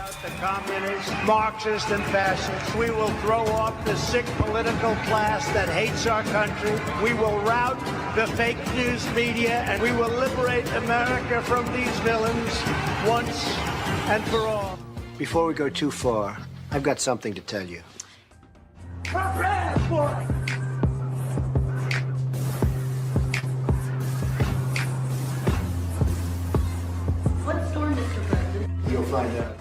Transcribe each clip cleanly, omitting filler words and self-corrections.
The communists, Marxists, and fascists. We will throw off the sick political class that hates our country. We will rout the fake news media, and we will liberate America from these villains once and for all. Before we go too far, I've got something to tell you. Prepare for it! What storm, Mr. President? You'll find out.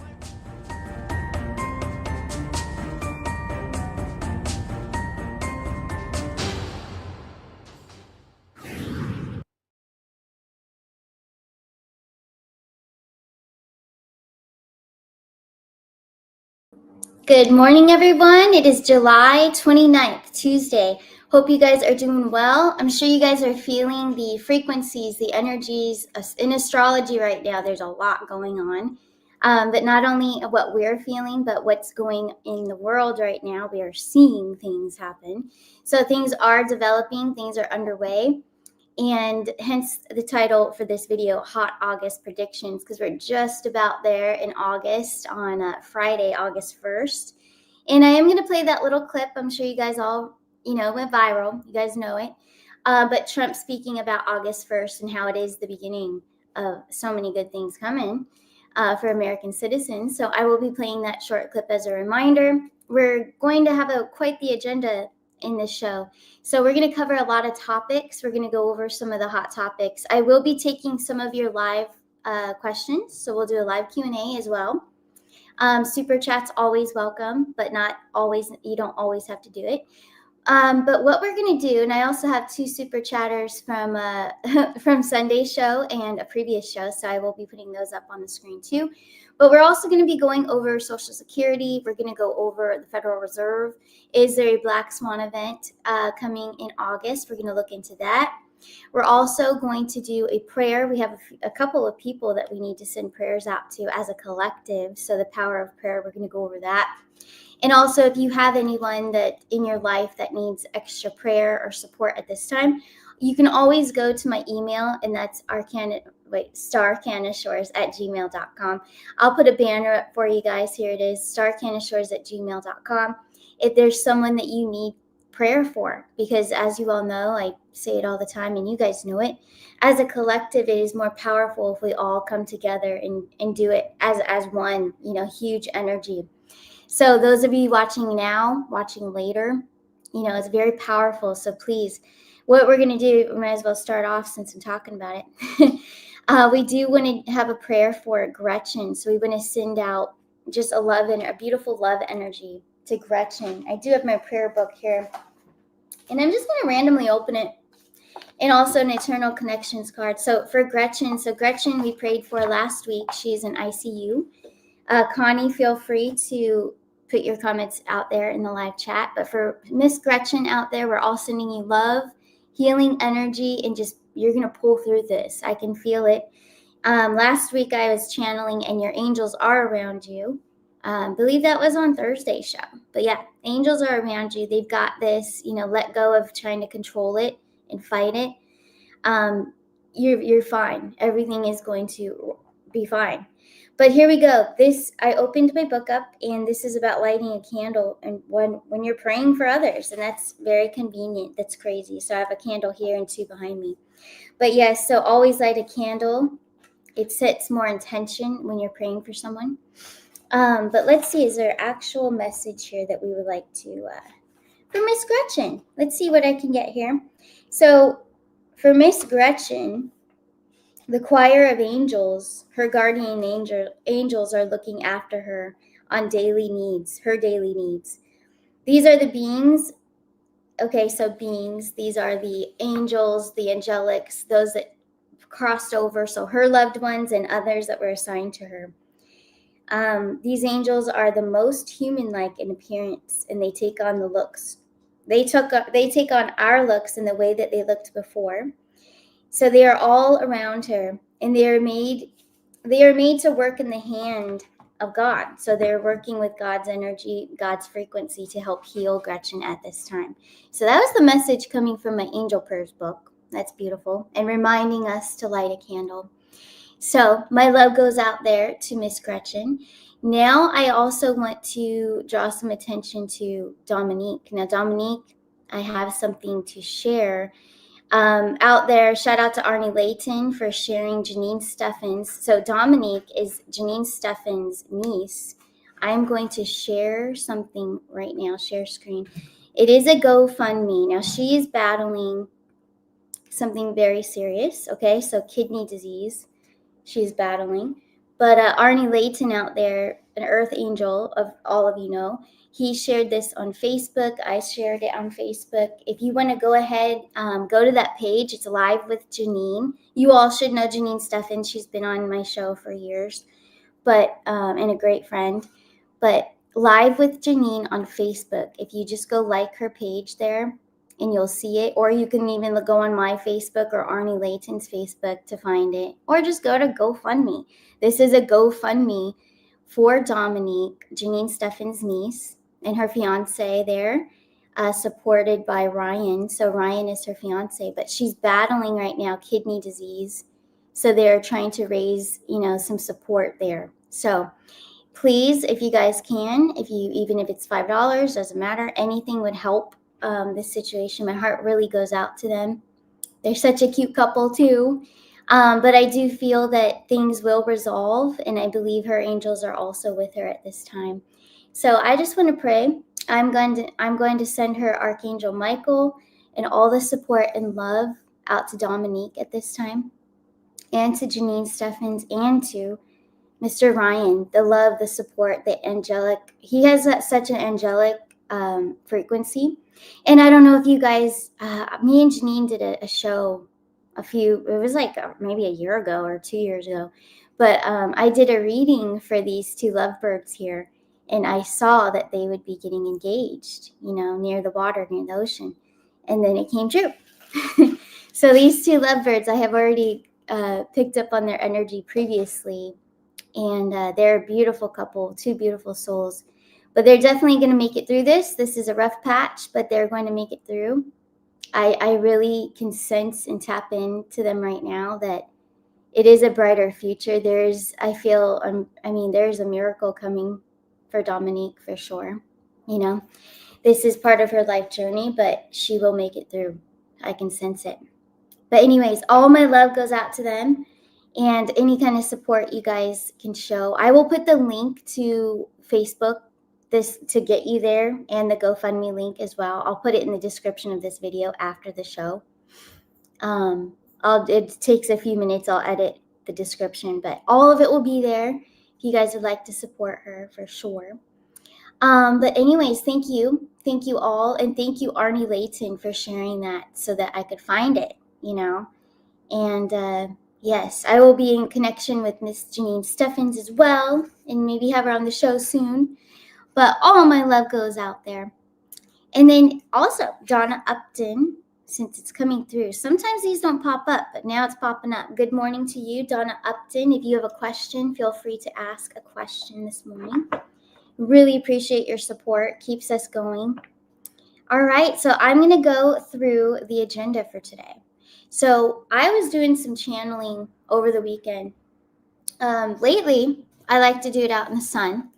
Good morning, everyone. It is July 29th, Tuesday. Hope you guys are doing well. I'm sure you guys are feeling the frequencies, the energies in astrology right now. There's a lot going on, but not only what we're feeling, but what's going in the world right now. We are seeing things happen. So things are developing, things are underway. And hence the title for this video, Hot August Predictions, because we're just about there in August on Friday, August 1st. And I am going to play that little clip. I'm sure you guys all, went viral. You guys know it. But Trump speaking about August 1st and how it is the beginning of so many good things coming for American citizens. So I will be playing that short clip as a reminder. We're going to have quite the agenda in this show. So we're going to cover a lot of topics. We're going to go over some of the hot topics. I will be taking some of your live questions. So we'll do a live Q&A as well. Super chats always welcome, but not always. You don't always have to do it. But what we're going to do, and I also have two super chatters from from Sunday's show and a previous show, so I will be putting those up on the screen too. But we're also going to be going over Social Security. We're going to go over the Federal Reserve. Is there a Black Swan event coming in August? We're going to look into that. We're also going to do a prayer. We have a couple of people that we need to send prayers out to as a collective. So the power of prayer, we're going to go over that. And also, if you have anyone that in your life that needs extra prayer or support at this time, you can always go to my email, and that's starcanashores@gmail.com. I'll put a banner up for you guys. Here it is, starcanashores@gmail.com. If there's someone that you need prayer for, because as you all know, I say it all the time, and you guys know it, as a collective, it is more powerful if we all come together and do it as one, huge energy. So those of you watching now, watching later, it's very powerful. So please, what we're going to do, we might as well start off since I'm talking about it. We do want to have a prayer for Gretchen. So we want to send out just a beautiful love energy to Gretchen. I do have my prayer book here, and I'm just going to randomly open it. And also an Eternal Connections card. So for Gretchen, we prayed for last week. She's in ICU. Connie, feel free to put your comments out there in the live chat. But for Miss Gretchen out there, we're all sending you love, healing energy, and just you're going to pull through this. I can feel it. Last week I was channeling, and your angels are around you. Believe that was on Thursday's show. But yeah, angels are around you. They've got this, let go of trying to control it and fight it. You're fine. Everything is going to be fine. But here we go. I opened my book up, and this is about lighting a candle and when you're praying for others, and that's very convenient. That's crazy. So I have a candle here and two behind me. But yes, so always light a candle. It sets more intention when you're praying for someone. But let's see, is there an actual message here that we would like to, for Miss Gretchen? Let's see what I can get here. So for Miss Gretchen, the choir of angels, her guardian angels are looking after her on her daily needs. These are the beings. Okay, so beings, these are the angels, the angelics, those that crossed over. So her loved ones and others that were assigned to her. These angels are the most human-like in appearance, and they take on the looks. They take on our looks in the way that they looked before. So they are all around her, and they are made to work in the hand of God. So they're working with God's energy, God's frequency to help heal Gretchen at this time. So that was the message coming from my Angel Prayers book. That's beautiful. And reminding us to light a candle. So my love goes out there to Miss Gretchen. Now I also want to draw some attention to Dominique. Now, Dominique, I have something to share out there. Shout out to Arnie Layton for sharing Janine Steffens. So Dominique is Janine Steffens' niece. I'm going to share something right now, share screen. It is a GoFundMe. Now she is battling something very serious, okay? So kidney disease she's battling. But Arnie Layton out there, an earth angel of all of you know, he shared this on Facebook. I shared it on Facebook. If you want to go ahead, go to that page. It's Live with Janine. You all should know Janine Steffens. She's been on my show for years, but and a great friend. But Live with Janine on Facebook. If you just go like her page there, and you'll see it, or you can even go on my Facebook or Arnie Layton's Facebook to find it, or just go to GoFundMe. This is a GoFundMe for Dominique, Janine Steffens' niece, and her fiance there, supported by Ryan. So Ryan is her fiance, but she's battling right now kidney disease. So they're trying to raise, some support there. So please, if you guys can, even if it's $5, doesn't matter, anything would help this situation. My heart really goes out to them. They're such a cute couple too. But I do feel that things will resolve, and I believe her angels are also with her at this time. So I just want to pray. I'm going to send her Archangel Michael and all the support and love out to Dominique at this time, and to Janine Steffens, and to Mr. Ryan. The love, the support, the angelic. He has such an angelic frequency. And I don't know if you guys, me and Janine did a show it was like maybe a year ago or 2 years ago. But I did a reading for these two lovebirds here. And I saw that they would be getting engaged, near the water, near the ocean. And then it came true. So these two lovebirds, I have already picked up on their energy previously. And they're a beautiful couple, two beautiful souls. But they're definitely going to make it through this. This is a rough patch, but they're going to make it through. I really can sense and tap into them right now that it is a brighter future. There's a miracle coming for Dominique for sure. This is part of her life journey, but she will make it through. I can sense it. But anyways, all my love goes out to them, and any kind of support you guys can show. I will put the link to Facebook this to get you there, and the GoFundMe link as well. I'll put it in the description of this video after the show. It takes a few minutes. I'll edit the description, but all of it will be there if you guys would like to support her for sure. But anyways, thank you all, and thank you Arnie Layton for sharing that so that I could find it, and yes, I will be in connection with Miss Janine Steffens as well, and maybe have her on the show soon. But all my love goes out there. And then also Donna Upton, since it's coming through. Sometimes these don't pop up, but now it's popping up. Good morning to you, Donna Upton. If you have a question, feel free to ask a question this morning. Really appreciate your support. Keeps us going. All right, so I'm going to go through the agenda for today. So I was doing some channeling over the weekend. Lately, I like to do it out in the sun.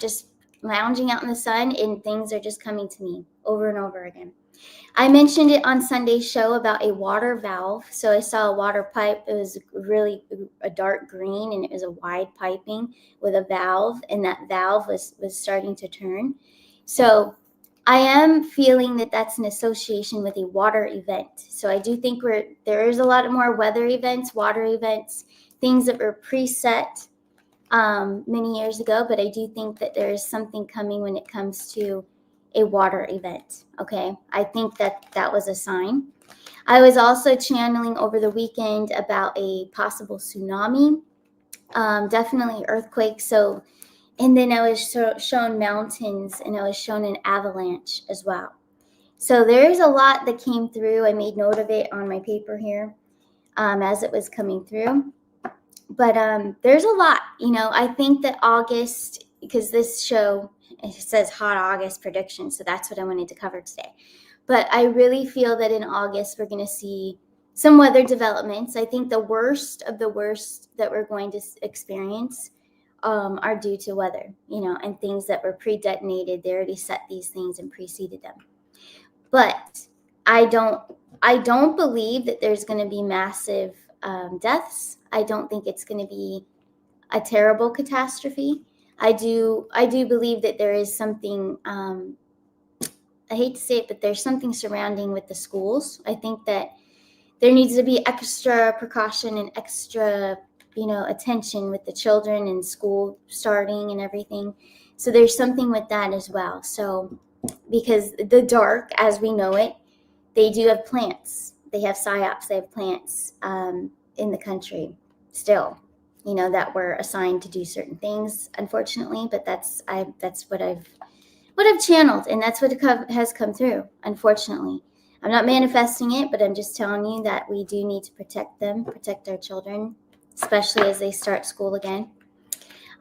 Just lounging out in the sun, and things are just coming to me over and over again. I mentioned it on Sunday's show about a water valve. So I saw a water pipe. It was really a dark green, and it was a wide piping with a valve, and that valve was starting to turn. So I am feeling that that's an association with a water event. So I do think there is a lot more weather events, water events, things that were preset many years ago, but I do think that there is something coming when it comes to a water event. Okay, I think that was a sign. I was also channeling over the weekend about a possible tsunami, definitely earthquake. So, and then I was shown mountains, and I was shown an avalanche as well. So there's a lot that came through. I made note of it on my paper here as it was coming through. But there's a lot, I think that August, because this show, it says hot August prediction, so that's what I wanted to cover today. But I really feel that in August, we're going to see some weather developments. I think the worst of the worst that we're going to experience are due to weather, and things that were pre-detonated. They already set these things and preceded them. But I don't believe that there's going to be massive deaths. I don't think it's going to be a terrible catastrophe. I do believe that there is something. I hate to say it, but there's something surrounding with the schools. I think that there needs to be extra precaution and extra, attention with the children and school starting and everything. So there's something with that as well. So because the dark, as we know it, they do have plants. They have psyops. They have plants in the country still, that were assigned to do certain things, unfortunately. But that's what I've channeled, and that's what has come through, unfortunately. I'm not manifesting it, but I'm just telling you that we do need to protect them, protect our children, especially as they start school again.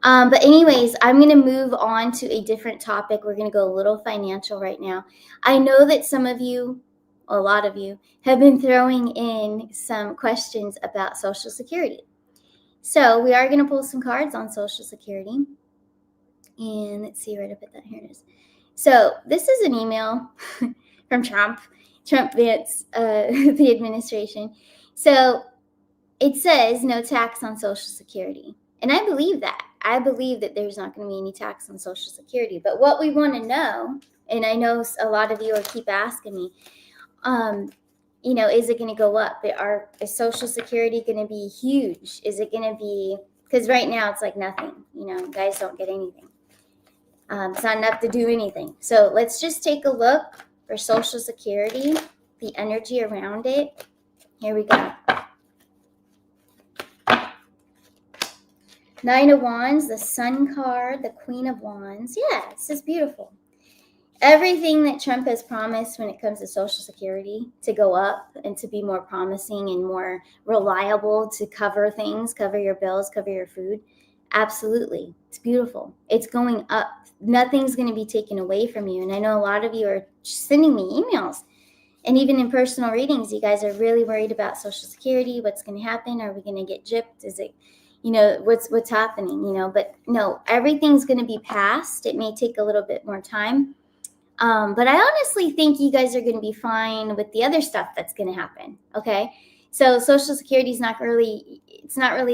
But anyways, I'm going to move on to a different topic. We're going to go a little financial right now. I know that some of you, a lot of you, have been throwing in some questions about Social Security. So we are going to pull some cards on Social Security. And let's see where to put that. Here it is. So this is an email from Trump Vance, the administration. So it says no tax on Social Security. And I believe that. I believe that there's not going to be any tax on Social Security. But what we want to know, and I know a lot of you will keep asking me, is it going to go up? Is Social Security going to be huge? Is it going to be, because right now it's like nothing. Guys don't get anything. It's not enough to do anything. So let's just take a look for Social Security, the energy around it. Here we go. Nine of Wands, the Sun card, the Queen of Wands. Yeah, this is beautiful. Everything that Trump has promised when it comes to Social Security to go up and to be more promising and more reliable to cover things, cover your bills, cover your food. Absolutely. It's beautiful. It's going up. Nothing's going to be taken away from you. And I know a lot of you are sending me emails. And even in personal readings, you guys are really worried about Social Security. What's going to happen? Are we going to get gypped? Is it, what's happening? But no, everything's going to be passed. It may take a little bit more time. But I honestly think you guys are going to be fine with the other stuff that's going to happen. Okay. So Social Security is not really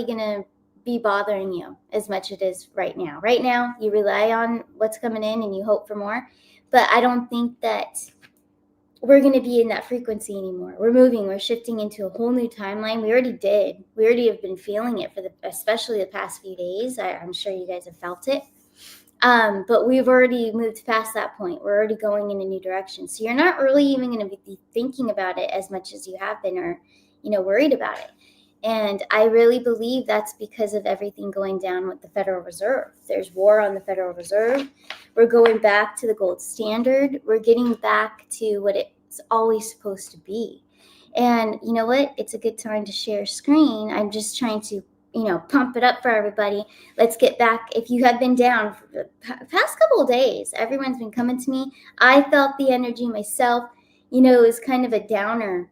going to be bothering you as much as it is right now. Right now, you rely on what's coming in and you hope for more. But I don't think that we're going to be in that frequency anymore. We're shifting into a whole new timeline. We already did. We already have been feeling it especially the past few days. I'm sure you guys have felt it. But we've already moved past that point. We're already going in a new direction. So you're not really even going to be thinking about it as much as you have been or, worried about it. And I really believe that's because of everything going down with the Federal Reserve. There's war on the Federal Reserve. We're going back to the gold standard. We're getting back to what it's always supposed to be. And you know what? It's a good time to share screen. I'm just trying to, pump it up for everybody. Let's get back. If you have been down for the past couple of days, everyone's been coming to me. I felt the energy myself. It was kind of a downer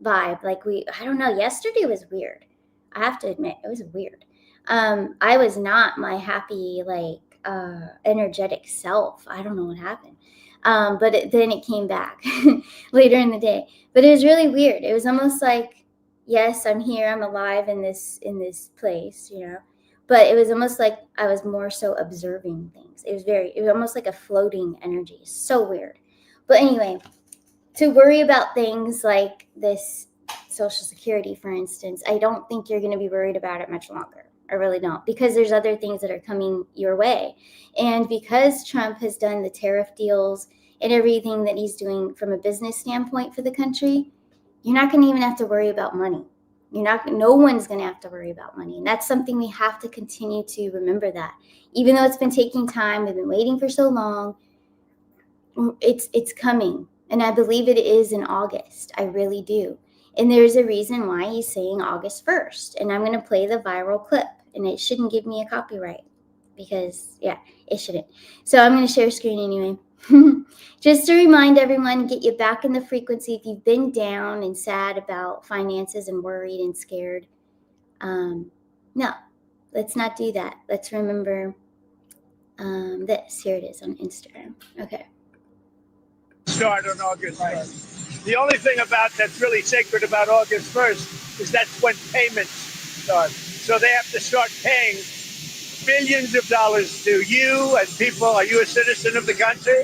vibe. I don't know. Yesterday was weird. I have to admit, it was weird. I was not my happy, energetic self. I don't know what happened. But then it came back later in the day. But it was really weird. It was almost like, yes, I'm here. I'm alive in this place, But it was almost like I was more so observing things. It was almost like a floating energy. So weird. But anyway, to worry about things like this Social Security, for instance, I don't think you're going to be worried about it much longer. I really don't, because there's other things that are coming your way. And because Trump has done the tariff deals and everything that he's doing from a business standpoint for the country, you're not going to even have to worry about money. No one's going to have to worry about money. And that's something we have to continue to remember, that even though it's been taking time, we've been waiting for so long, it's coming. And I believe it is in August. I really do. And there's a reason why he's saying August 1st. And I'm going to play the viral clip. And it shouldn't give me a copyright because, it shouldn't. So I'm going to share screen anyway. Just to remind everyone, get you back in the frequency if you've been down and sad about finances and worried and scared. No, let's not do that. Let's remember this. Here it is on Instagram. Okay. Start on August 1st. The only thing about that's really sacred about August 1st is that's when payments start. So they have to start paying billions of dollars to you and people. Are you a citizen of the country?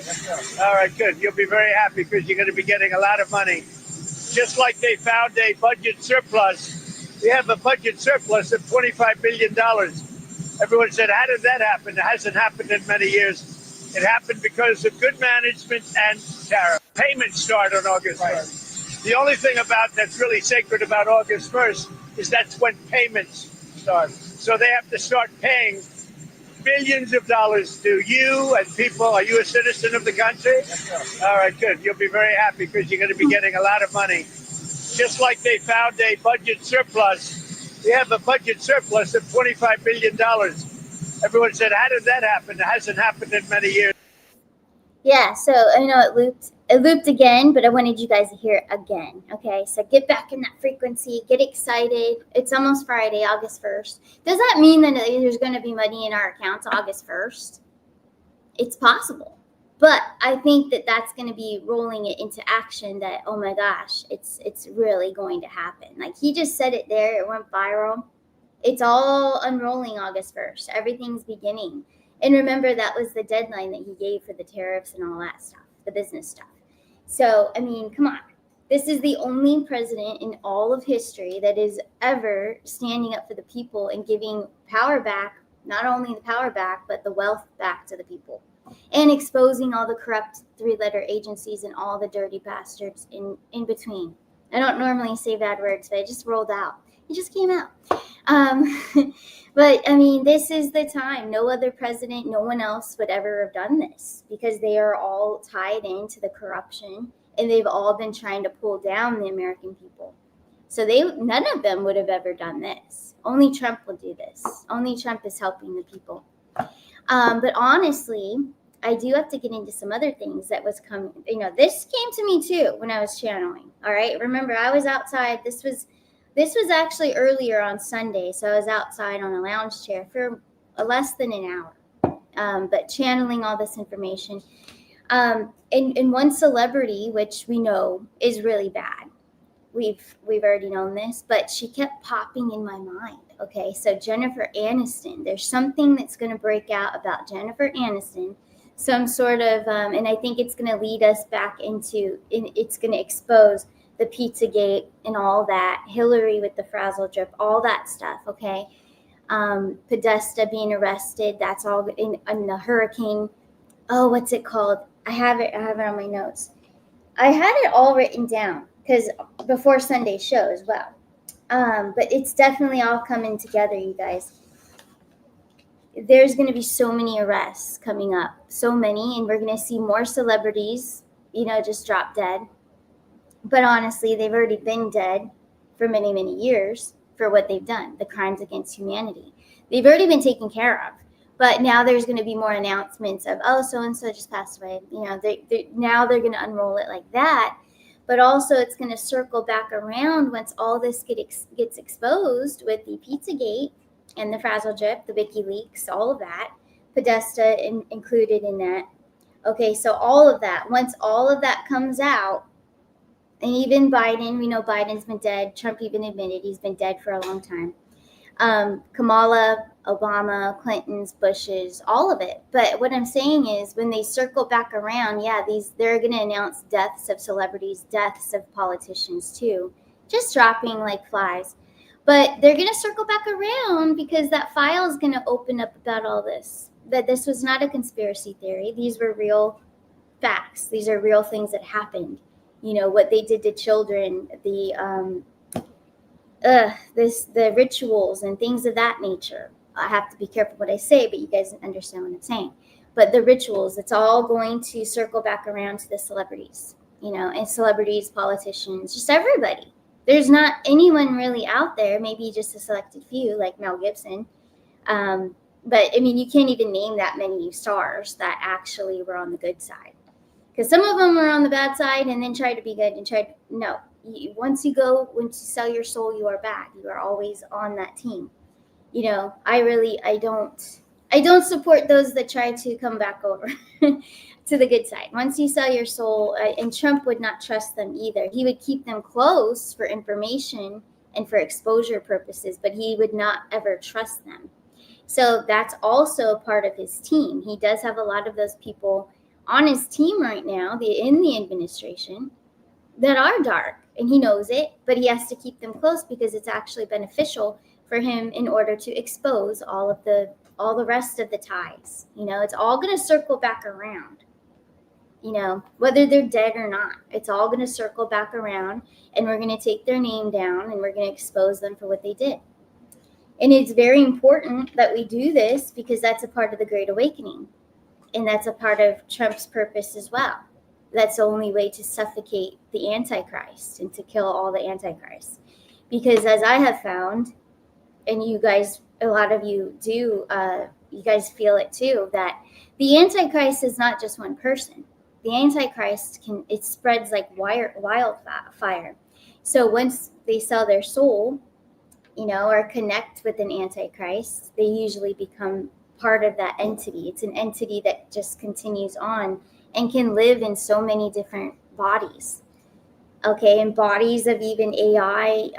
All right, good. You'll be very happy because you're going to be getting a lot of money. Just like they found a budget surplus, we have a budget surplus of $25 billion. Everyone said, how did that happen? It hasn't happened in many years. It happened because of good management and tariff. Payments start on August 1st. The only thing about that's really sacred about August 1st is that's when payments start. So they have to start paying billions of dollars to you and people. Are you a citizen of the country? All right, good. You'll be very happy because you're going to be getting a lot of money. Just like they found a budget surplus, we have a budget surplus of $25 billion. Everyone said, how did that happen? It hasn't happened in many years. Yeah, so I know it looped again, but I wanted you guys to hear it again. Okay, so get back in that frequency, get excited. It's almost Friday, August 1st. Does that mean that there's going to be money in our accounts August 1st? It's possible. But I think that that's going to be rolling it into action that, oh my gosh, it's really going to happen. Like he just said it there, it went viral. It's all unrolling August 1st. Everything's beginning. And remember, that was the deadline that he gave for the tariffs and all that stuff, the business stuff. So, I mean, come on. This is the only president in all of history that is ever standing up for the people and giving power back, not only the power back, but the wealth back to the people. And exposing all the corrupt three-letter agencies and all the dirty bastards in between. I don't normally say bad words, but it just rolled out. It just came out. But I mean, this is the time. No other president, no one else would ever have done this because they are all tied into the corruption and they've all been trying to pull down the American people. So none of them would have ever done this. Only Trump will do this. Only Trump is helping the people. But honestly, I do have to get into some other things that was coming. You know, this came to me too when I was channeling. All right. Remember, I was outside. This was actually earlier on Sunday. So I was outside on a lounge chair for less than an hour, but channeling all this information. And one celebrity, which we know is really bad. We've already known this, but she kept popping in my mind. Okay, so Jennifer Aniston. There's something that's going to break out about Jennifer Aniston. Some sort of, and I think it's going to lead us back it's going to expose the Pizzagate and all that, Hillary with the frazzle drip, all that stuff, okay? Podesta being arrested, that's all in the hurricane. Oh, what's it called? I have it on my notes. I had it all written down because before Sunday's show as well. But it's definitely all coming together, you guys. There's going to be so many arrests coming up, so many, and we're going to see more celebrities, just drop dead. But honestly, they've already been dead for many, many years for what they've done, the crimes against humanity. They've already been taken care of. But now there's going to be more announcements of, oh, so-and-so just passed away. Now they're going to unroll it like that. But also it's going to circle back around once all this gets exposed with the Pizzagate and the Frazzle Drip, the WikiLeaks, all of that. Podesta included in that. Okay, so all of that. Once all of that comes out, and even Biden, we know Biden's been dead. Trump even admitted he's been dead for a long time. Kamala, Obama, Clinton's, Bush's, all of it. But what I'm saying is when they circle back around, they're going to announce deaths of celebrities, deaths of politicians too, just dropping like flies. But they're going to circle back around because that file is going to open up about all this, that this was not a conspiracy theory. These were real facts. These are real things that happened. What they did to children, the rituals and things of that nature. I have to be careful what I say, but you guys understand what I'm saying. But the rituals, it's all going to circle back around to the celebrities, and celebrities, politicians, just everybody. There's not anyone really out there, maybe just a selected few like Mel Gibson. But I mean, you can't even name that many stars that actually were on the good side. Because some of them are on the bad side and then try to be good and no. Once you sell your soul, you are bad. You are always on that team. I don't support those that try to come back over to the good side. Once you sell your soul, and Trump would not trust them either. He would keep them close for information and for exposure purposes, but he would not ever trust them. So that's also a part of his team. He does have a lot of those people on his team right now, in the administration, that are dark, and he knows it, but he has to keep them close because it's actually beneficial for him in order to expose all the rest of the ties. It's all going to circle back around. Whether they're dead or not, it's all going to circle back around, and we're going to take their name down and we're going to expose them for what they did. And it's very important that we do this because that's a part of the Great Awakening, and that's a part of Trump's purpose as well. That's the only way to suffocate the Antichrist and to kill all the Antichrists. Because as I have found, and you guys, a lot of you do, you guys feel it too, that the Antichrist is not just one person. The Antichrist it spreads like wildfire. So once they sell their soul, or connect with an Antichrist, they usually become part of that entity. It's an entity that just continues on and can live in so many different bodies. Okay, and bodies of even AI,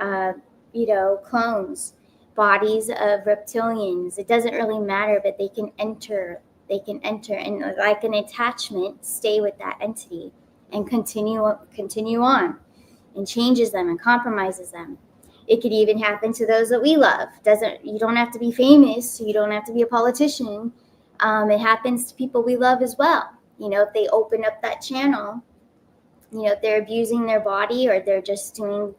clones, bodies of reptilians. It doesn't really matter, but they can enter and like an attachment, stay with that entity and continue on, and changes them and compromises them. It could even happen to those that we love. You don't have to be famous. You don't have to be a politician. It happens to people we love as well. If they open up that channel, if they're abusing their body or they're just doing,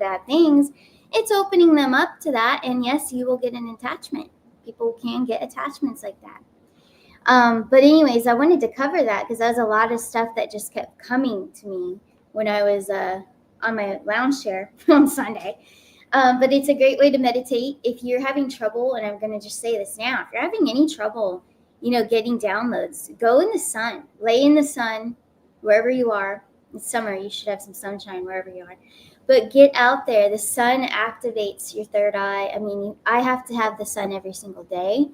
bad things, it's opening them up to that. And yes, you will get an attachment. People can get attachments like that. But anyways, I wanted to cover that because there's a lot of stuff that just kept coming to me when I was on my lounge chair on Sunday. But it's a great way to meditate. If you're having trouble, and I'm going to just say this now, if you're having any trouble, getting downloads, go in the sun, lay in the sun, wherever you are. It's summer, you should have some sunshine wherever you are. But get out there. The sun activates your third eye. I mean, I have to have the sun every single day,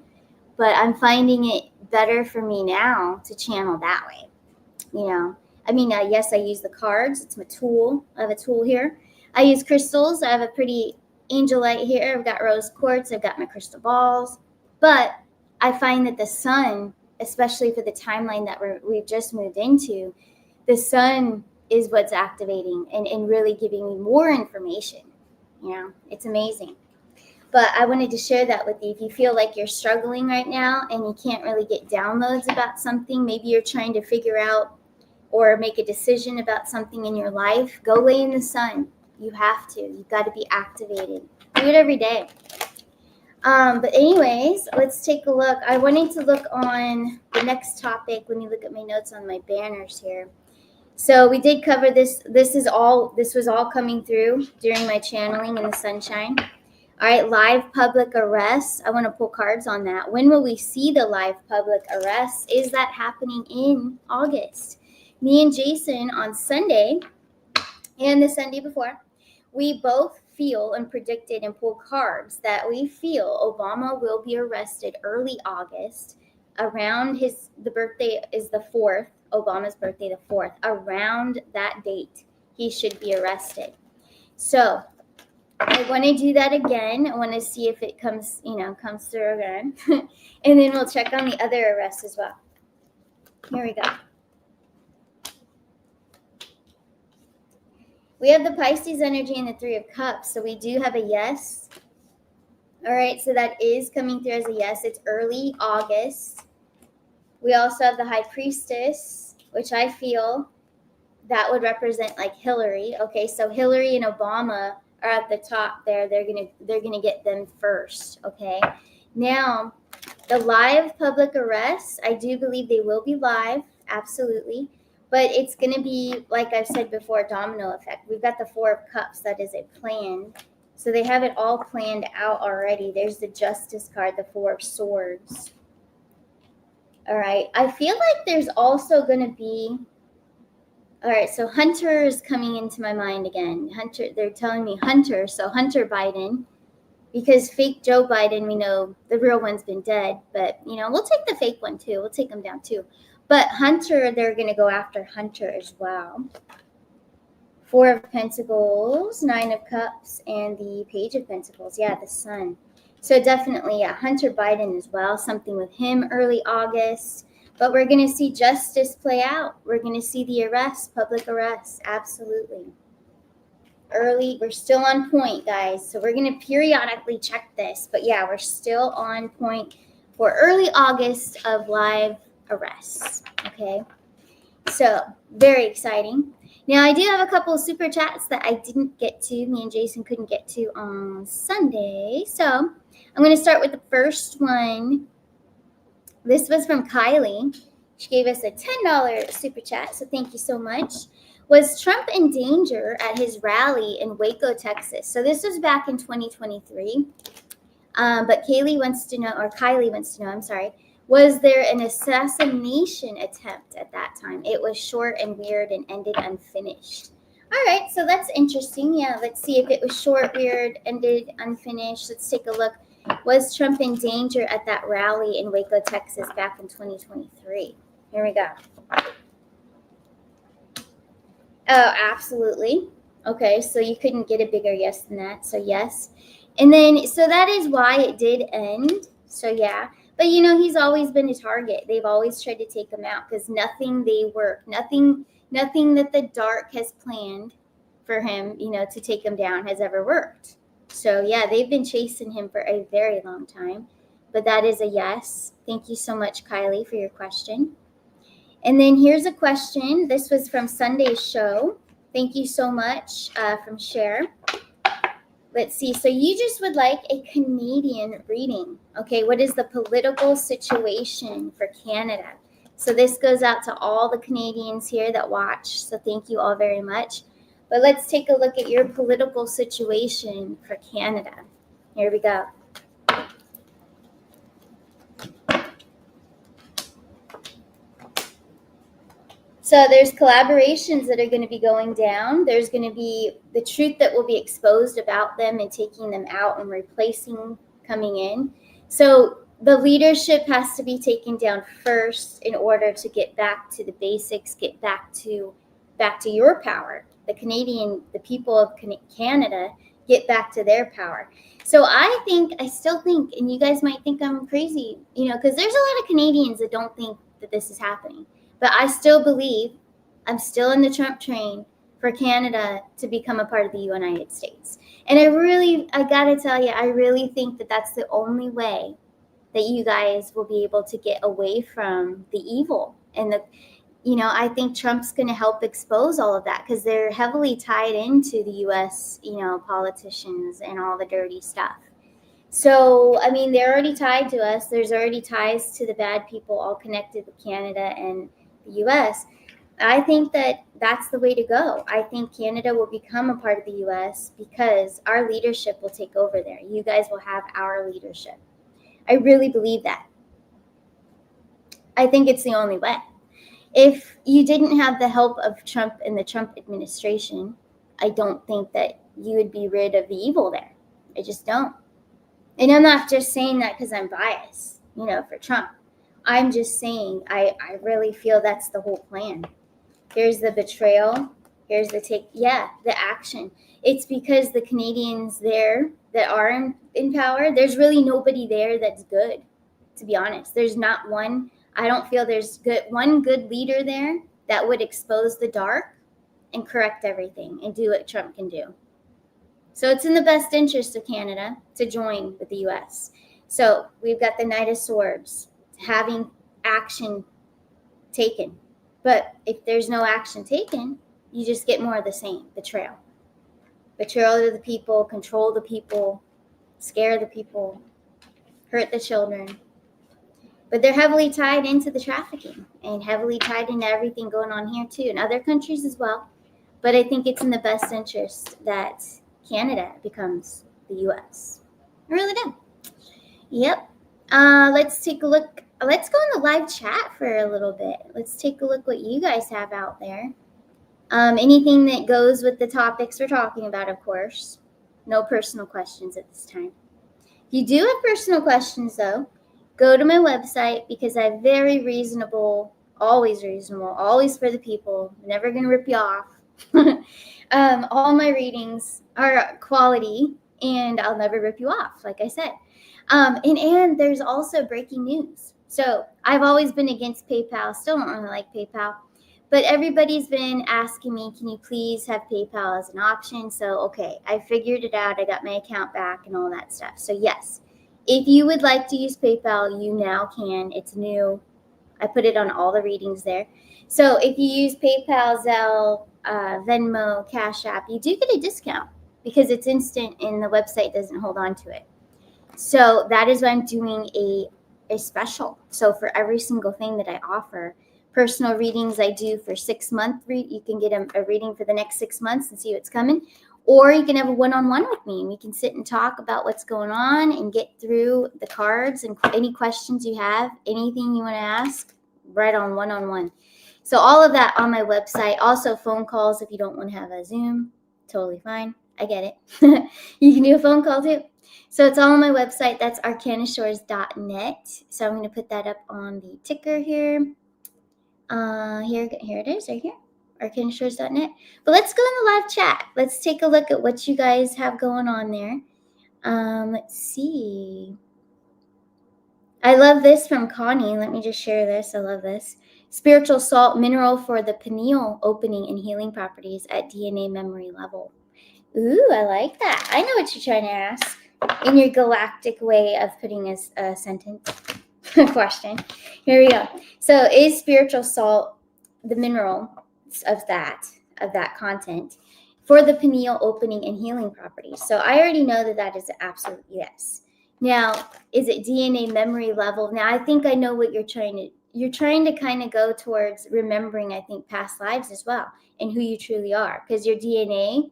but I'm finding it better for me now to channel that way. Yes, I use the cards. It's my tool. I have a tool here. I use crystals. I have a pretty angel light here. I've got rose quartz. I've got my crystal balls. But I find that the sun, especially for the timeline that we've just moved into, the sun is what's activating and really giving me more information. It's amazing. But I wanted to share that with you. If you feel like you're struggling right now and you can't really get downloads about something, maybe you're trying to figure out or make a decision about something in your life, go lay in the sun. You have to. You've got to be activated. Do it every day. But anyways, let's take a look. I wanted to look on the next topic when you look at my notes on my banners here. So we did cover this. This was all coming through during my channeling in the sunshine. All right, live public arrests. I want to pull cards on that. When will we see the live public arrests? Is that happening in August? Me and Jason on Sunday and the Sunday before, we both feel and predicted and pulled cards that we feel Obama will be arrested early August. Around the birthday is the 4th, Obama's birthday the 4th. Around that date, he should be arrested. So I want to do that again. I want to see if it comes through again. And then we'll check on the other arrests as well. Here we go. We have the Pisces energy and the 3 of Cups. So we do have a yes. All right. So that is coming through as a yes. It's early August. We also have the High Priestess, which I feel that would represent like Hillary. Okay. So Hillary and Obama are at the top there. They're gonna get them first. Okay. Now, the live public arrests, I do believe they will be live, absolutely. But it's gonna be, like I've said before, domino effect. We've got the 4 of Cups, that is a plan. So they have it all planned out already. There's the Justice card, the 4 of Swords. All right. I feel like there's also gonna be All right, so Hunter is coming into my mind again. Hunter, they're telling me Hunter, so Hunter Biden, because fake Joe Biden, we know the real one's been dead, but we'll take the fake one too. We'll take him down too. But Hunter, they're going to go after Hunter as well. Four of Pentacles, Nine of Cups, and the Page of Pentacles. Yeah, the Sun. So definitely, yeah, Hunter Biden as well. Something with him early August. But we're going to see justice play out. We're going to see the arrest, public arrest. Absolutely. Early, we're still on point, guys. So we're going to periodically check this. But yeah, we're still on point for early August of live arrests. Okay. So very exciting. Now, I do have a couple of super chats that I didn't get to. Me and Jason couldn't get to on Sunday. So I'm going to start with the first one. This was from Kylie. She gave us a $10 super chat, so thank you so much. Was Trump in danger at his rally in Waco, Texas? So this was back in 2023. But Kylie wants to know, I'm sorry, was there an assassination attempt at that time? It was short and weird and ended unfinished. All right, so that's interesting. Yeah, let's see if it was short, weird, ended unfinished. Let's take a look. Was Trump in danger at that rally in Waco, Texas back in 2023? Here we go. Oh, absolutely. Okay, so you couldn't get a bigger yes than that. So yes. And then, so that is why it did end. So yeah. But he's always been a target. They've always tried to take him out because nothing that the dark has planned for him, to take him down has ever worked. So yeah, they've been chasing him for a very long time. But that is a yes. Thank you so much, Kylie, for your question. And then here's a question. This was from Sunday's show. Thank you so much from Cher. Let's see. So you just would like a Canadian reading. Okay, what is the political situation for Canada? So this goes out to all the Canadians here that watch. So thank you all very much. But let's take a look at your political situation for Canada. Here we go. So there's collaborations that are going to be going down. There's going to be the truth that will be exposed about them and taking them out and replacing coming in. So the leadership has to be taken down first in order to get back to the basics, get back to your power. The people of Canada get back to their power. So I still think, and you guys might think I'm crazy, because there's a lot of Canadians that don't think that this is happening. But I still believe, I'm still in the Trump train for Canada to become a part of the United States. And I got to tell you, I really think that that's the only way that you guys will be able to get away from the evil. And I think Trump's going to help expose all of that because they're heavily tied into the U.S., politicians and all the dirty stuff. So, they're already tied to us. There's already ties to the bad people all connected with Canada and the U.S. I think that that's the way to go. I think Canada will become a part of the U.S. because our leadership will take over there. You guys will have our leadership. I really believe that. I think it's the only way. If you didn't have the help of Trump and the Trump administration, I don't think that you would be rid of the evil there. I just don't. And I'm not just saying that because I'm biased, for Trump. I'm just saying I really feel that's the whole plan. Here's the betrayal. Here's the action. It's because the Canadians there that are in power, there's really nobody there that's good, to be honest. There's not one. I don't feel there's one good leader there that would expose the dark and correct everything and do what Trump can do. So it's in the best interest of Canada to join with the U.S. So we've got the Knight of Swords having action taken. But if there's no action taken, you just get more of the same, betrayal. Betrayal to the people, control the people, scare the people, hurt the children. But they're heavily tied into the trafficking and heavily tied into everything going on here too, in other countries as well. But I think it's in the best interest that Canada becomes the U.S. I really do. Yep. Let's take a look. Let's go in the live chat for a little bit. Let's take a look what you guys have out there. Anything that goes with the topics we're talking about, of course. No personal questions at this time. If you do have personal questions, though, go to my website because I have very reasonable, always for the people. I'm never going to rip you off. All my readings are quality, and I'll never rip you off, like I said. And there's also breaking news. So I've always been against PayPal. Still don't really like PayPal. But everybody's been asking me, can you please have PayPal as an option? So, okay, I figured it out. I got my account back and all that stuff. So, yes, if you would like to use PayPal, you now can. It's new. I put it on all the readings there. So, if you use PayPal, Zelle, Venmo, Cash App, you do get a discount because it's instant and the website doesn't hold on to it. So, that is why I'm doing a special. So, for every single thing that I offer, personal readings I do for 6 month you can get a reading for the next 6 months and see what's coming, or you can have a one-on-one with me and we can sit and talk about what's going on and get through the cards and any questions you have, anything you want to ask, right on one-on-one. So all of that on my website. Also phone calls if you don't want to have a Zoom, totally fine. I get it. You can do a phone call too. So it's all on my website. That's arcanashores.net. So I'm going to put that up on the ticker here. Here it is, right here, arcanashores.net. But let's go in the live chat. Let's take a look at what you guys have going on there. Let's see. I love this from Connie. Let me just share this. I love this. Spiritual salt mineral for the pineal opening and healing properties at DNA memory level. Ooh, I like that. I know what you're trying to ask in your galactic way of putting a sentence. Question. Here we go. So is spiritual salt the mineral of that content for the pineal opening and healing properties? So I already know that is an absolute yes. Now, is it DNA memory level? Now, I think I know what you're trying to kind of go towards remembering, I think, past lives as well and who you truly are, because your DNA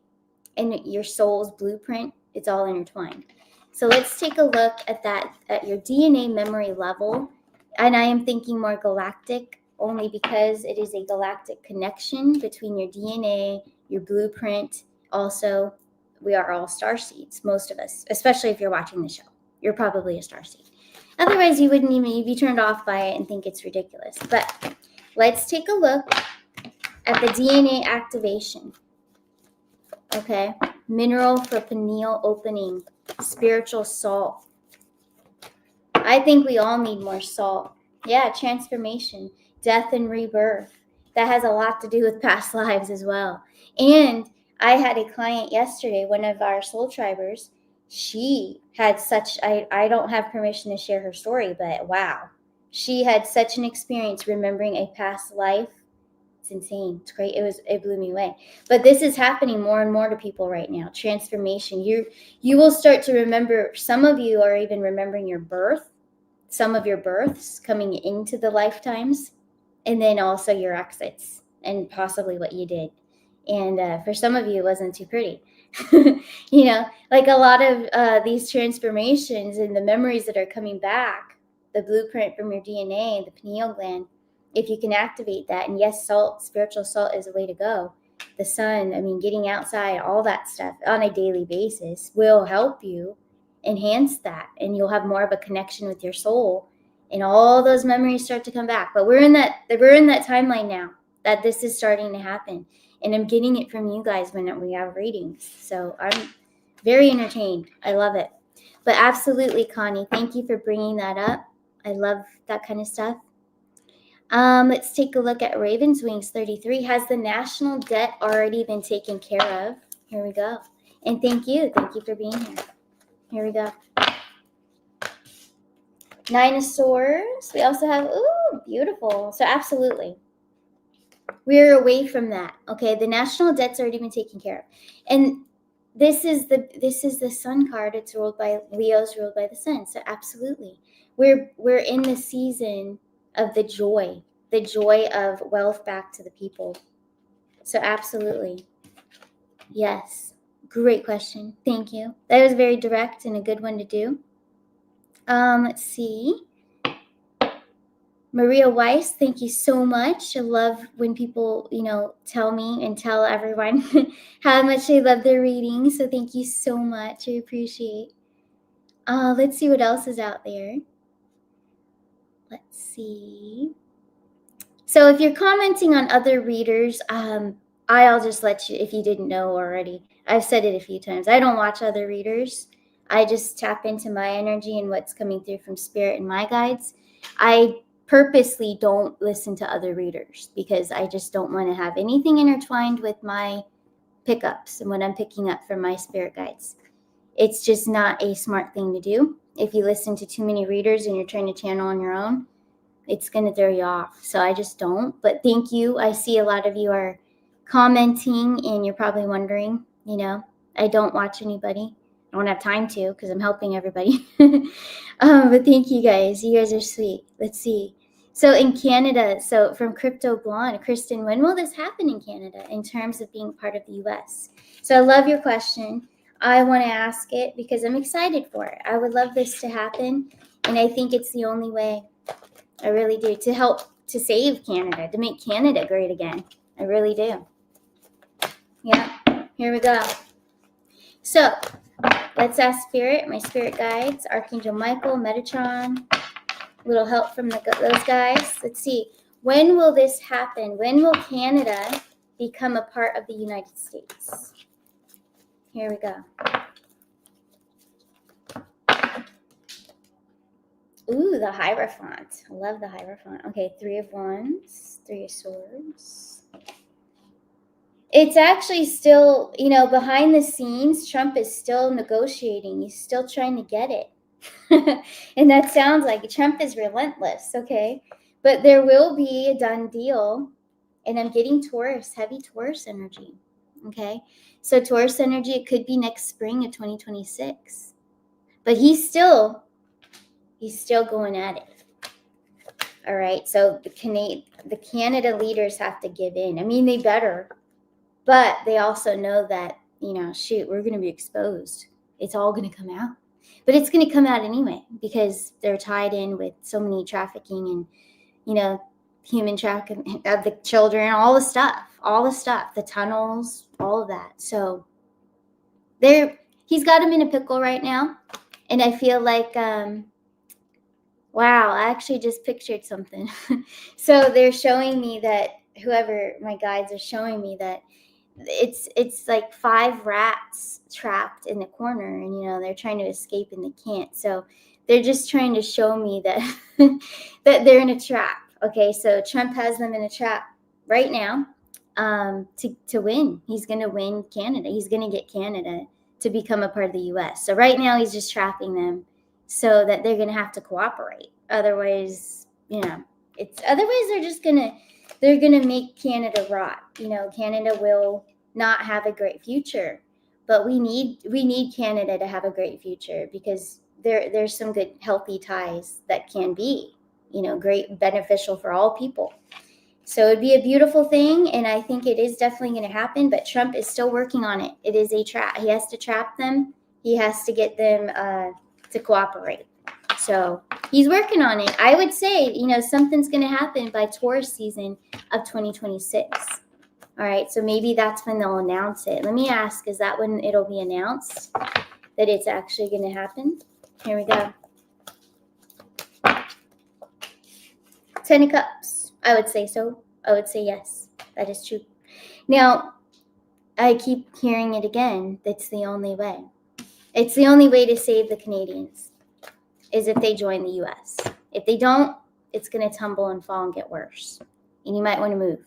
and your soul's blueprint, it's all intertwined. So let's take a look at that, at your DNA memory level. And I am thinking more galactic only because it is a galactic connection between your DNA, your blueprint. Also, we are all starseeds, most of us, especially if you're watching the show. You're probably a starseed. Otherwise, you wouldn't even be turned off by it and think it's ridiculous. But let's take a look at the DNA activation. Okay, mineral for pineal opening. Spiritual salt. I think we all need more salt. Yeah, transformation, death and rebirth. That has a lot to do with past lives as well. And I had a client yesterday, one of our soul tribers. She had such, I don't have permission to share her story, but wow. She had such an experience remembering a past life. It's insane. It's great. It blew me away. But this is happening more and more to people right now. Transformation. You will start to remember. Some of you are even remembering your birth, some of your births coming into the lifetimes, and then also your exits and possibly what you did. And for some of you, it wasn't too pretty. Like a lot of these transformations and the memories that are coming back, the blueprint from your DNA, the pineal gland. If you can activate that, and yes, salt, spiritual salt is a way to go. The sun, getting outside, all that stuff on a daily basis will help you enhance that, and you'll have more of a connection with your soul, and all those memories start to come back. But we're in that timeline now that this is starting to happen, and I'm getting it from you guys when we have readings. So I'm very entertained. I love it. But absolutely, Connie, thank you for bringing that up. I love that kind of stuff. Let's take a look at Raven's Wings 33. Has the national debt already been taken care of? Here we go. And thank you for being here. Here we go. Nine of Swords. We also have, ooh, beautiful. So absolutely. We're away from that. Okay, the national debt's already been taken care of. And this is the sun card. It's ruled by Leo's ruled by the sun. So absolutely. We're in the season of the joy of wealth back to the people. So absolutely. Yes. Great question. Thank you. That was very direct and a good one to do. Let's see. Maria Weiss, thank you so much. I love when people, tell me and tell everyone how much they love their reading. So thank you so much. I appreciate. Let's see what else is out there. Let's see. So if you're commenting on other readers, I'll just let you, if you didn't know already, I've said it a few times. I don't watch other readers. I just tap into my energy and what's coming through from spirit and my guides. I purposely don't listen to other readers because I just don't want to have anything intertwined with my pickups and what I'm picking up from my spirit guides. It's just not a smart thing to do. If you listen to too many readers and you're trying to channel on your own, it's going to throw you off. So I just don't. But thank you. I see a lot of you are commenting and you're probably wondering, I don't watch anybody. I don't have time to because I'm helping everybody. But thank you guys. You guys are sweet. Let's see. So in Canada, so from Crypto Blonde, Kristen, when will this happen in Canada in terms of being part of the U.S.? So I love your question. I want to ask it because I'm excited for it. I would love this to happen. And I think it's the only way. I really do. To help to save Canada, to make Canada great again. I really do. Yeah, here we go. So let's ask Spirit, my spirit guides, Archangel Michael, Metatron, a little help from those guys. Let's see. When will this happen? When will Canada become a part of the United States? Here we go. Ooh, the Hierophant. I love the Hierophant. Okay, 3 of Wands, 3 of Swords. It's actually still, behind the scenes, Trump is still negotiating. He's still trying to get it. And that sounds like Trump is relentless, okay? But there will be a done deal. And I'm getting Taurus, heavy Taurus energy, okay? So Taurus energy, it could be next spring of 2026. But he's still going at it. All right. So the Canada leaders have to give in. I mean, they better, but they also know that, we're going to be exposed. It's all going to come out, but it's going to come out anyway, because they're tied in with so many trafficking and, human trafficking of the children, all the stuff, the tunnels, all of that. So he's got him in a pickle right now. And I feel like, wow, I actually just pictured something. So they're showing me that whoever my guides are showing me that it's like 5 rats trapped in the corner, and they're trying to escape and they can't. So they're just trying to show me that that they're in a trap. Okay, so Trump has them in a trap right now to win. He's going to win Canada. He's going to get Canada to become a part of the U.S. So right now he's just trapping them so that they're going to have to cooperate. Otherwise, they're going to make Canada rot. Canada will not have a great future, but we need Canada to have a great future, because there's some good, healthy ties that can be, great, beneficial for all people. So it'd be a beautiful thing, and I think it is definitely going to happen, but Trump is still working on it. It is a trap. He has to trap them. He has to get them to cooperate. So he's working on it. I would say, something's going to happen by Taurus season of 2026. All right, so maybe that's when they'll announce it. Let me ask, is that when it'll be announced that it's actually going to happen? Here we go. 10 of Cups. I would say so. I would say yes. That is true. Now, I keep hearing it again. That's the only way. It's the only way to save the Canadians is if they join the U.S. If they don't, it's going to tumble and fall and get worse. And you might want to move,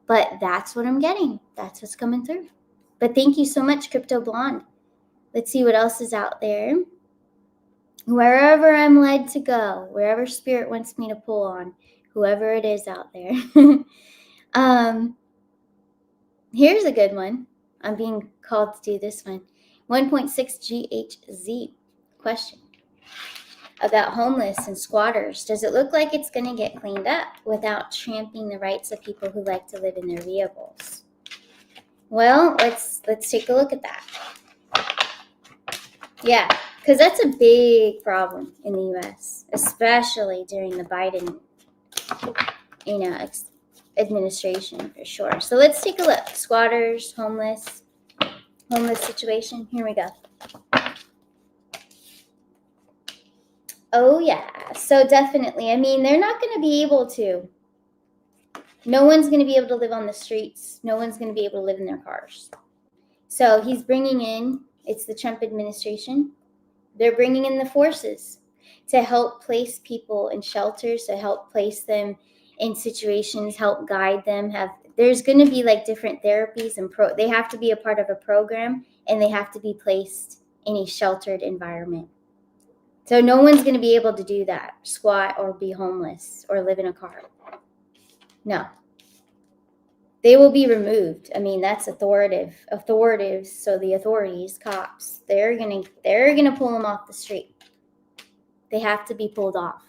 But that's what I'm getting. That's what's coming through. But thank you so much, Crypto Blonde. Let's see what else is out there. Wherever I'm led to go, wherever spirit wants me to pull on, whoever it is out there. Here's a good one. I'm being called to do this one. 1.6 GHZ question about homeless and squatters. Does it look like it's going to get cleaned up without trampling the rights of people who like to live in their vehicles? Well, let's take a look at that. Yeah, Because that's a big problem in the U.S., especially during the Biden, administration for sure. So let's take a look. Squatters, homeless situation. Here we go. Oh yeah. So definitely. I mean, they're not going to be able to. No one's going to be able to live on the streets. No one's going to be able to live in their cars. So he's bringing in. It's the Trump administration. They're bringing in the forces to help place people in shelters, to help place them in situations, help guide them. There's going to be like different therapies and they have to be a part of a program, and they have to be placed in a sheltered environment. So no one's going to be able to do that, squat or be homeless or live in a car. No. They will be removed. I mean, that's authoritative. So the authorities, cops, they're gonna pull them off the street. They have to be pulled off.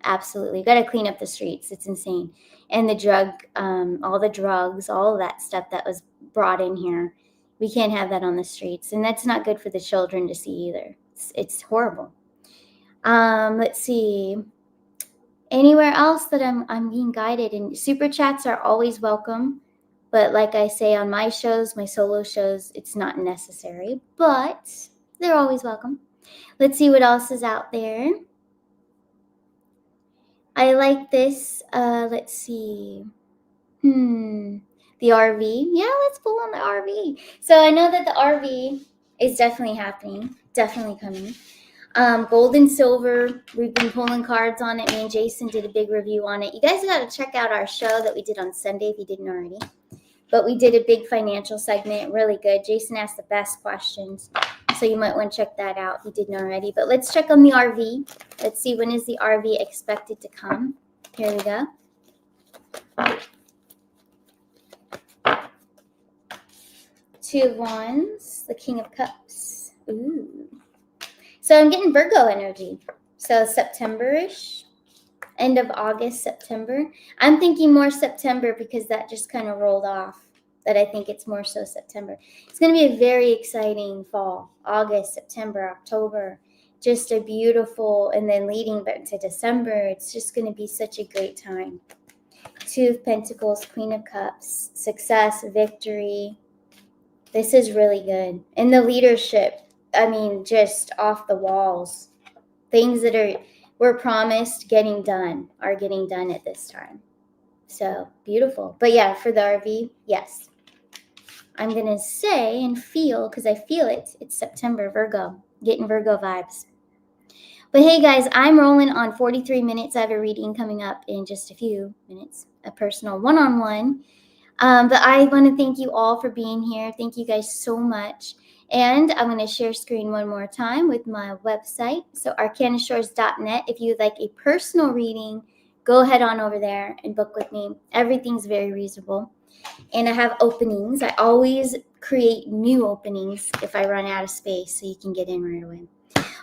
Absolutely. Got to clean up the streets. It's insane. And all the drugs, all of that stuff that was brought in here, we can't have that on the streets. And that's not good for the children to see either. It's horrible. Let's see. Anywhere else that I'm being guided, and super chats are always welcome. But like I say on my shows, my solo shows, it's not necessary, but they're always welcome. Let's see what else is out there. I like this. Let's see. The RV. Yeah, let's pull on the RV. So I know that the RV is definitely happening, definitely coming. Gold and silver, we've been pulling cards on it. Me and Jason did a big review on it. You guys got to check out our show that we did on Sunday if you didn't already. But we did a big financial segment, really good. Jason asked the best questions, so you might want to check that out if you didn't already. But let's check on the RV. Let's see, when is the RV expected to come? Here we go. Two of Wands, the King of Cups. Ooh. So I'm getting Virgo energy. So September-ish. End of August, September. I'm thinking more September because that just kind of rolled off. That I think it's more so September. It's going to be a very exciting fall. August, September, October. Just a beautiful, and then leading back to December. It's just going to be such a great time. Two of Pentacles, Queen of Cups. Success, victory. This is really good. And the leadership, I mean, just off the walls. Things that were promised getting done are getting done at this time. So beautiful. But yeah, for the RV, yes. I'm going to say and feel, because I feel it, it's September, Virgo. Getting Virgo vibes. But hey guys, I'm rolling on 43 minutes. I have a reading coming up in just a few minutes, a personal one-on-one. But I want to thank you all for being here. Thank you guys so much. And I'm going to share screen one more time with my website. So arcanashores.net. If you would like a personal reading, go ahead on over there and book with me. Everything's very reasonable. And I have openings. I always create new openings if I run out of space so you can get in right away.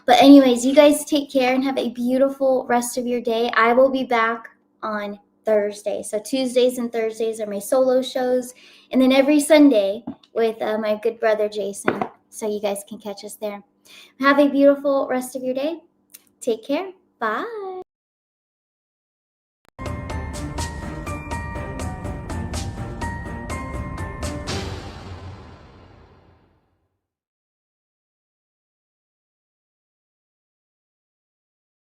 But anyways, you guys take care and have a beautiful rest of your day. I will be back on Thursday. So Tuesdays and Thursdays are my solo shows. And then every Sunday with my good brother, Jason. So you guys can catch us there. Have a beautiful rest of your day. Take care. Bye.